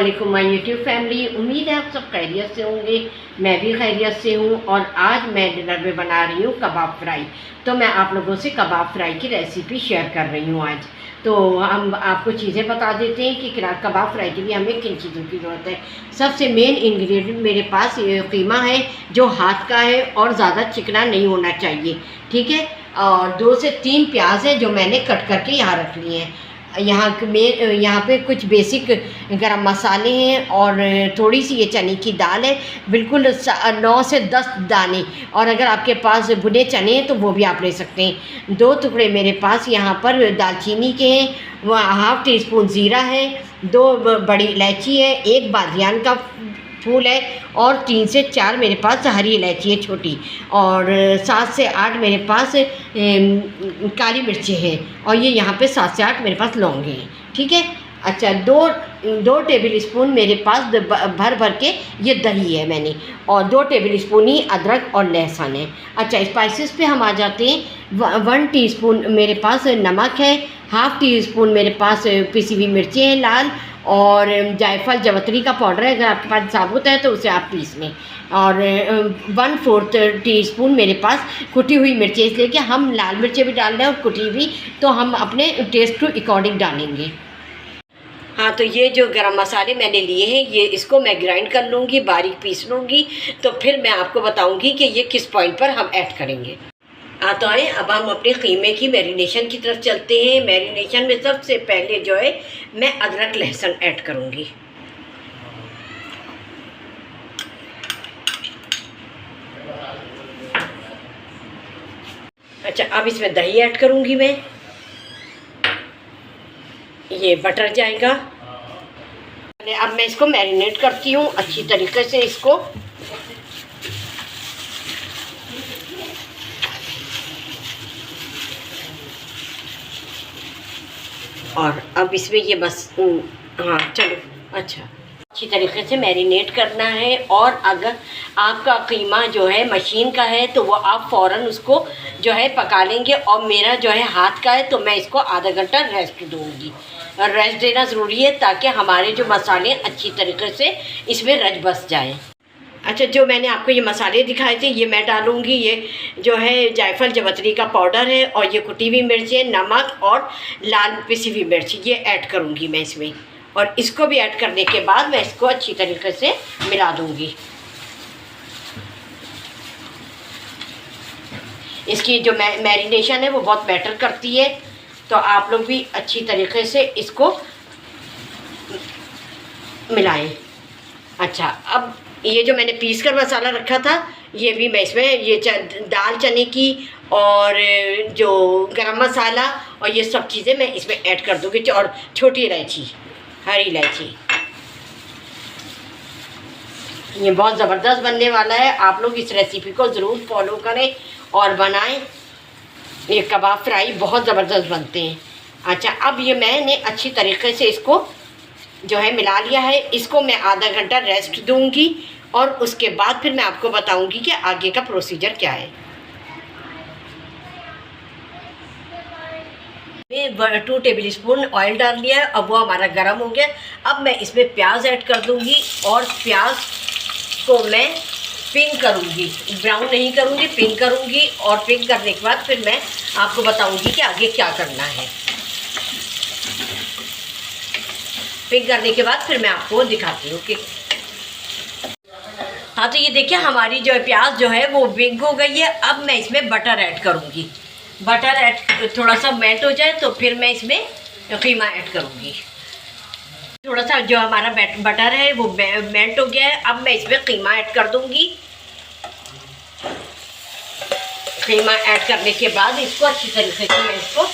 वालेकुम my YouTube family. उम्मीद है आप सब खैरियत से होंगे। मैं भी खैरियत से हूँ। और आज मैं डिनर में बना रही हूँ कबाब फ्राई। तो मैं आप लोगों से कबाब फ्राई की रेसिपी शेयर कर रही हूँ आज। तो हम आपको चीज़ें बता देते हैं कि कबाब फ्राई के लिए हमें किन चीज़ों की ज़रूरत है। सबसे मेन इंग्रेडिएंट मेरे पास कीमा है जो हाथ का है और ज़्यादा चिकना नहीं होना चाहिए, ठीक है। और 2 से 3 प्याज है जो मैंने कट करके यहाँ रख लिए हैं। यहाँ पे कुछ बेसिक गरम मसाले हैं और थोड़ी सी ये चने की दाल है, बिल्कुल 9 से 10 दाने। और अगर आपके पास भुने चने हैं तो वो भी आप ले सकते हैं। 2 टुकड़े मेरे पास यहाँ पर दालचीनी के हैं, वह ½ टी स्पून ज़ीरा है, 2 बड़ी इलायची है, 1 बादियान का फूल है और 3 से 4 मेरे पास हरी इलायची है छोटी, और 7 से 8 मेरे पास काली मिर्चें हैं, और ये यहाँ पे 7 से 8 मेरे पास लौंगे हैं, ठीक है। अच्छा, 2 टेबल स्पून मेरे पास भर भर के ये दही है मैंने, और 2 टेबल स्पून ही अदरक और लहसुन है। अच्छा, स्पाइसेस पे हम आ जाते हैं। 1 टीस्पून मेरे पास नमक है, ½ टी स्पून मेरे पास पिसी हुई मिर्चें हैं लाल, और जायफल जवतरी का पाउडर है, अगर आपके पास साबुत है तो उसे आप पीस लें। और 1/4 टीस्पून मेरे पास कुटी हुई मिर्चें, इसलिए कि हम लाल मिर्चें भी डाल रहे हैं और कुटी हुई, तो हम अपने टेस्ट के अकॉर्डिंग डालेंगे। हाँ, तो ये जो गरम मसाले मैंने लिए हैं ये इसको मैं ग्राइंड कर लूँगी, बारीक पीस लूँगी, तो फिर मैं आपको बताऊँगी कि ये किस पॉइंट पर हम ऐड करेंगे। हाँ, तो आए अब हम अपने कीमे की मैरिनेशन की तरफ चलते हैं। मैरिनेशन में सबसे पहले जो है मैं अदरक लहसुन ऐड करूँगी। अच्छा, अब इसमें दही ऐड करूँगी मैं, ये बटर जाएगा। अब मैं इसको मैरिनेट करती हूँ अच्छी तरीके से इसको। और अब इसमें ये बस हाँ चलो, अच्छा, अच्छी तरीके से मैरिनेट करना है। और अगर आपका कीमा जो है मशीन का है तो वो आप फ़ौरन उसको जो है पका लेंगे, और मेरा जो है हाथ का है तो मैं इसको आधा घंटा रेस्ट दूँगी। और रेस्ट देना ज़रूरी है ताकि हमारे जो मसाले अच्छी तरीके से इसमें रच बस जाएँ। अच्छा, जो मैंने आपको ये मसाले दिखाए थे ये मैं डालूँगी। ये जो है जायफल जवतरी का पाउडर है, और ये कुटी हुई मिर्चें, नमक और लाल पिसी हुई मिर्च ये ऐड करूँगी मैं इसमें। और इसको भी ऐड करने के बाद मैं इसको अच्छी तरीके से मिला दूँगी। इसकी जो मैरिनेशन है वो बहुत बेटर करती है, तो आप लोग भी अच्छी तरीके से इसको मिलाएं। अच्छा, अब ये जो मैंने पीस कर मसाला रखा था ये भी मैं इसमें, ये दाल चने की और जो गरम मसाला और ये सब चीज़ें मैं इसमें ऐड कर दूँगी, और छोटी इलायची, हरी इलायची। ये बहुत ज़बरदस्त बनने वाला है, आप लोग इस रेसिपी को ज़रूर फॉलो करें और बनाएं। ये कबाब फ्राई बहुत ज़बरदस्त बनते हैं। अच्छा, अब ये मैंने अच्छी तरीके से इसको जो है मिला लिया है। इसको मैं आधा घंटा रेस्ट दूंगी, और उसके बाद फिर मैं आपको बताऊंगी कि आगे का प्रोसीजर क्या है। मैं 2 टेबल स्पून ऑयल डाल लिया है, अब वो हमारा गर्म हो गया। अब मैं इसमें प्याज ऐड कर दूंगी, और प्याज को मैं पिंक करूंगी, ब्राउन नहीं करूंगी, पिंक करूंगी। और पिंक करने के बाद फिर मैं आपको बताऊंगी कि आगे क्या करना है। पिंक करने के बाद फिर मैं आपको दिखाती हूँ कि हाँ, तो ये देखिए हमारी जो है प्याज जो है वो पिंक हो गई है। अब मैं इसमें बटर ऐड करूँगी। बटर ऐड थोड़ा सा मेल्ट हो जाए तो फिर मैं इसमें कीमा ऐड करूँगी। थोड़ा सा जो हमारा बटर है वो मेल्ट हो गया है। अब मैं इसमें कीमा ऐड कर दूँगी। कीमा ऐड करने के बाद इसको अच्छी तरीके से मैं इसको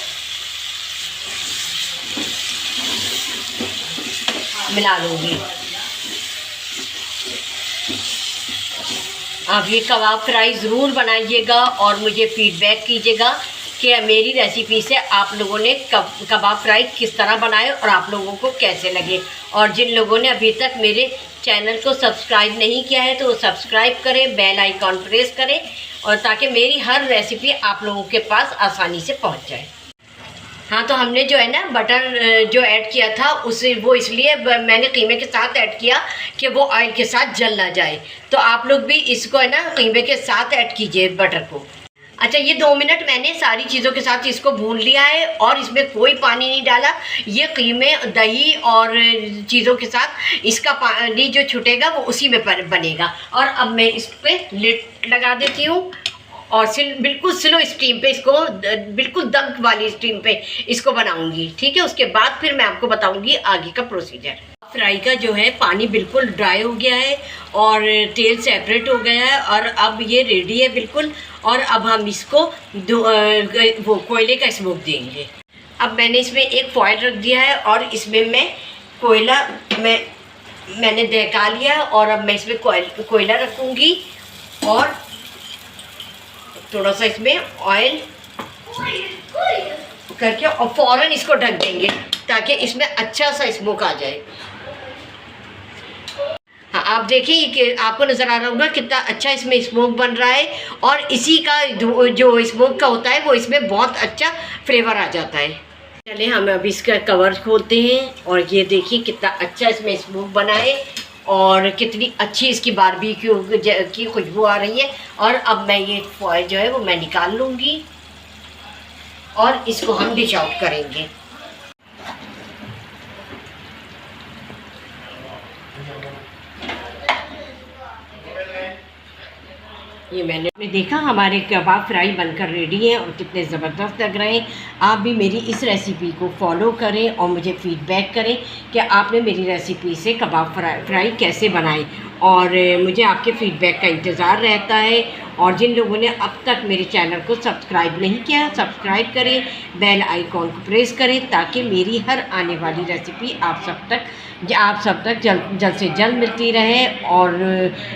मिला लूँगी। आप ये कबाब फ्राई ज़रूर बनाइएगा और मुझे फ़ीडबैक कीजिएगा कि मेरी रेसिपी से आप लोगों ने कबाब फ्राई किस तरह बनाए और आप लोगों को कैसे लगे। और जिन लोगों ने अभी तक मेरे चैनल को सब्सक्राइब नहीं किया है तो वो सब्सक्राइब करें, बेल आइकॉन प्रेस करें, और ताकि मेरी हर रेसिपी आप लोगों के पास आसानी से पहुंच जाए। हाँ, तो हमने जो है ना बटर जो ऐड किया था उसे वो इसलिए मैंने कीमे के साथ ऐड किया कि वो ऑयल के साथ जल ना जाए। तो आप लोग भी इसको है ना कीमे के साथ ऐड कीजिए बटर को। अच्छा, ये 2 मिनट मैंने सारी चीज़ों के साथ इसको भून लिया है और इसमें कोई पानी नहीं डाला। ये कीमे, दही और चीज़ों के साथ इसका पानी जो छूटेगा वो उसी में बनेगा। और अब मैं इस पर लिड लगा देती हूँ और बिल्कुल स्लो स्टीम पे इसको, बिल्कुल दम वाली स्टीम पे इसको बनाऊंगी। ठीक है, उसके बाद फिर मैं आपको बताऊंगी आगे का प्रोसीजर। फ्राई का जो है पानी बिल्कुल ड्राई हो गया है और तेल सेपरेट हो गया है और अब ये रेडी है बिल्कुल। और अब हम इसको वो कोयले का स्मोक देंगे। अब मैंने इसमें एक फॉयल रख दिया है और इसमें मैं कोयला मैंने दहका लिया है और अब मैं इसमें कोयला रखूँगी और थोड़ा सा इसमें ऑयल करके और फ़ौरन इसको ढक देंगे ताकि इसमें अच्छा सा स्मोक आ जाए। हाँ, आप देखिए कि आपको नज़र आ रहा होगा कितना अच्छा इसमें स्मोक बन रहा है और इसी का जो स्मोक का होता है वो इसमें बहुत अच्छा फ्लेवर आ जाता है। चलिए हम अब इसका कवर खोलते हैं और ये देखिए कितना अच्छा इसमें स्मोक बना है और कितनी अच्छी इसकी बारबेक्यू की खुशबू आ रही है। और अब मैं ये फॉयल जो है वो मैं निकाल लूँगी और इसको हम डिश आउट करेंगे। ये मैंने देखा हमारे कबाब फ्राई बनकर रेडी हैं और कितने ज़बरदस्त लग रहे हैं। आप भी मेरी इस रेसिपी को फॉलो करें और मुझे फ़ीडबैक करें कि आपने मेरी रेसिपी से कबाब फ्राई कैसे बनाए और मुझे आपके फ़ीडबैक का इंतज़ार रहता है। और जिन लोगों ने अब तक मेरे चैनल को सब्सक्राइब नहीं किया, सब्सक्राइब करें, बेल आइकॉन को प्रेस करें ताकि मेरी हर आने वाली रेसिपी आप सब तक जल्द से जल्द मिलती रहे। और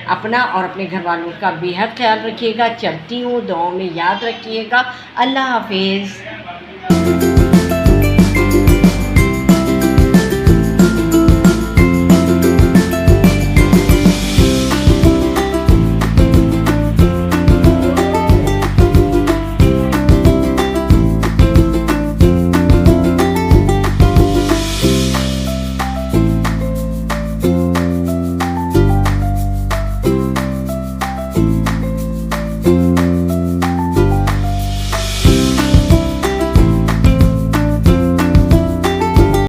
अपना और अपने घर वालों का बेहद ख्याल रखिएगा। चलती हूँ, दुआओं में याद रखिएगा। अल्लाह हाफिज़।